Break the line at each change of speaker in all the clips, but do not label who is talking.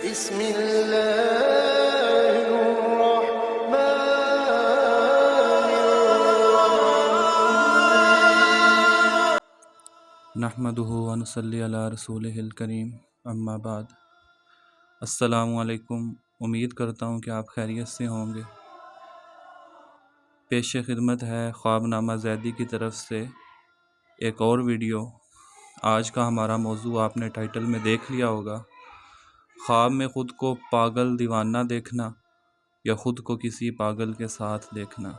بسم الله الرحمن
نحمده ونصلي علی رسولہ الکریم، اما بعد۔ السلام علیکم۔ امید کرتا ہوں کہ آپ خیریت سے ہوں گے۔ پیش خدمت ہے خواب نامہ زیدی کی طرف سے ایک اور ویڈیو۔ آج کا ہمارا موضوع آپ نے ٹائٹل میں دیکھ لیا ہوگا، خواب میں خود کو پاگل دیوانہ دیکھنا یا خود کو کسی پاگل کے ساتھ دیکھنا۔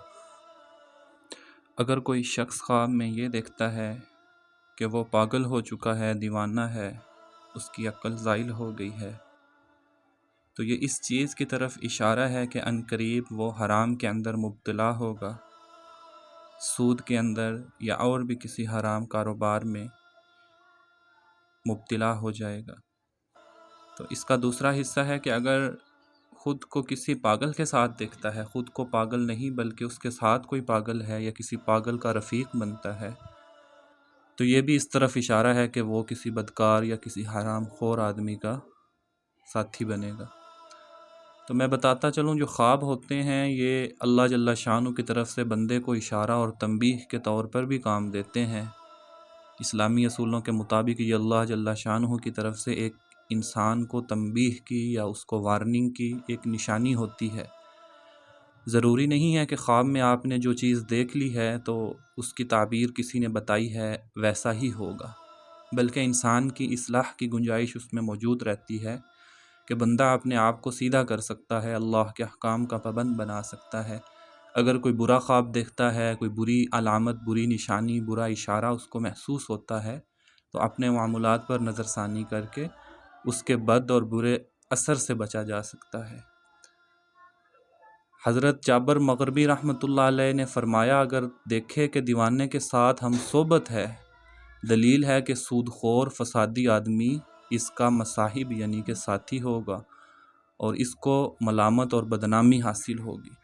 اگر کوئی شخص خواب میں یہ دیکھتا ہے کہ وہ پاگل ہو چکا ہے، دیوانہ ہے، اس کی عقل زائل ہو گئی ہے، تو یہ اس چیز کی طرف اشارہ ہے کہ عنقریب وہ حرام کے اندر مبتلا ہوگا، سود کے اندر یا اور بھی کسی حرام کاروبار میں مبتلا ہو جائے گا۔ تو اس کا دوسرا حصہ ہے کہ اگر خود کو کسی پاگل کے ساتھ دیکھتا ہے، خود کو پاگل نہیں بلکہ اس کے ساتھ کوئی پاگل ہے یا کسی پاگل کا رفیق بنتا ہے، تو یہ بھی اس طرف اشارہ ہے کہ وہ کسی بدکار یا کسی حرام خور آدمی کا ساتھی بنے گا۔ تو میں بتاتا چلوں، جو خواب ہوتے ہیں یہ اللہ جل شانہ کی طرف سے بندے کو اشارہ اور تنبیہ کے طور پر بھی کام دیتے ہیں۔ اسلامی اصولوں کے مطابق یہ اللہ جل شانہ کی طرف سے ایک انسان کو تنبیہ کی یا اس کو وارننگ کی ایک نشانی ہوتی ہے۔ ضروری نہیں ہے کہ خواب میں آپ نے جو چیز دیکھ لی ہے تو اس کی تعبیر کسی نے بتائی ہے ویسا ہی ہوگا، بلکہ انسان کی اصلاح کی گنجائش اس میں موجود رہتی ہے کہ بندہ اپنے آپ کو سیدھا کر سکتا ہے، اللہ کے احکام کا پابند بنا سکتا ہے۔ اگر کوئی برا خواب دیکھتا ہے، کوئی بری علامت، بری نشانی، برا اشارہ اس کو محسوس ہوتا ہے، تو اپنے معاملات پر نظر ثانی کر کے اس کے بد اور برے اثر سے بچا جا سکتا ہے۔ حضرت جابر مغربی رحمۃ اللہ علیہ نے فرمایا، اگر دیکھے کہ دیوانے کے ساتھ ہم صحبت ہے، دلیل ہے کہ سود خور فسادی آدمی اس کا مصاحب یعنی کہ ساتھی ہوگا اور اس کو ملامت اور بدنامی حاصل ہوگی۔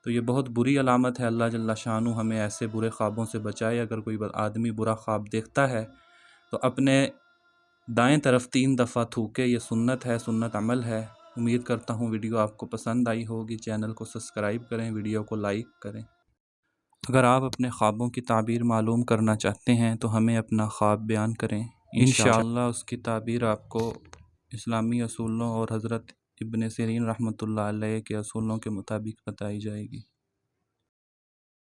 تو یہ بہت بری علامت ہے۔ اللہ جل شانہ ہمیں ایسے برے خوابوں سے بچائے۔ اگر کوئی آدمی برا خواب دیکھتا ہے تو اپنے دائیں طرف 3 دفعہ تھوکے، یہ سنت ہے، سنت عمل ہے۔ امید کرتا ہوں ویڈیو آپ کو پسند آئی ہوگی۔ چینل کو سبسکرائب کریں، ویڈیو کو لائک کریں۔ اگر آپ اپنے خوابوں کی تعبیر معلوم کرنا چاہتے ہیں تو ہمیں اپنا خواب بیان کریں، انشاءاللہ اس کی تعبیر آپ کو اسلامی اصولوں اور حضرت ابن سیرین رحمۃ اللہ علیہ کے اصولوں کے مطابق بتائی جائے گی۔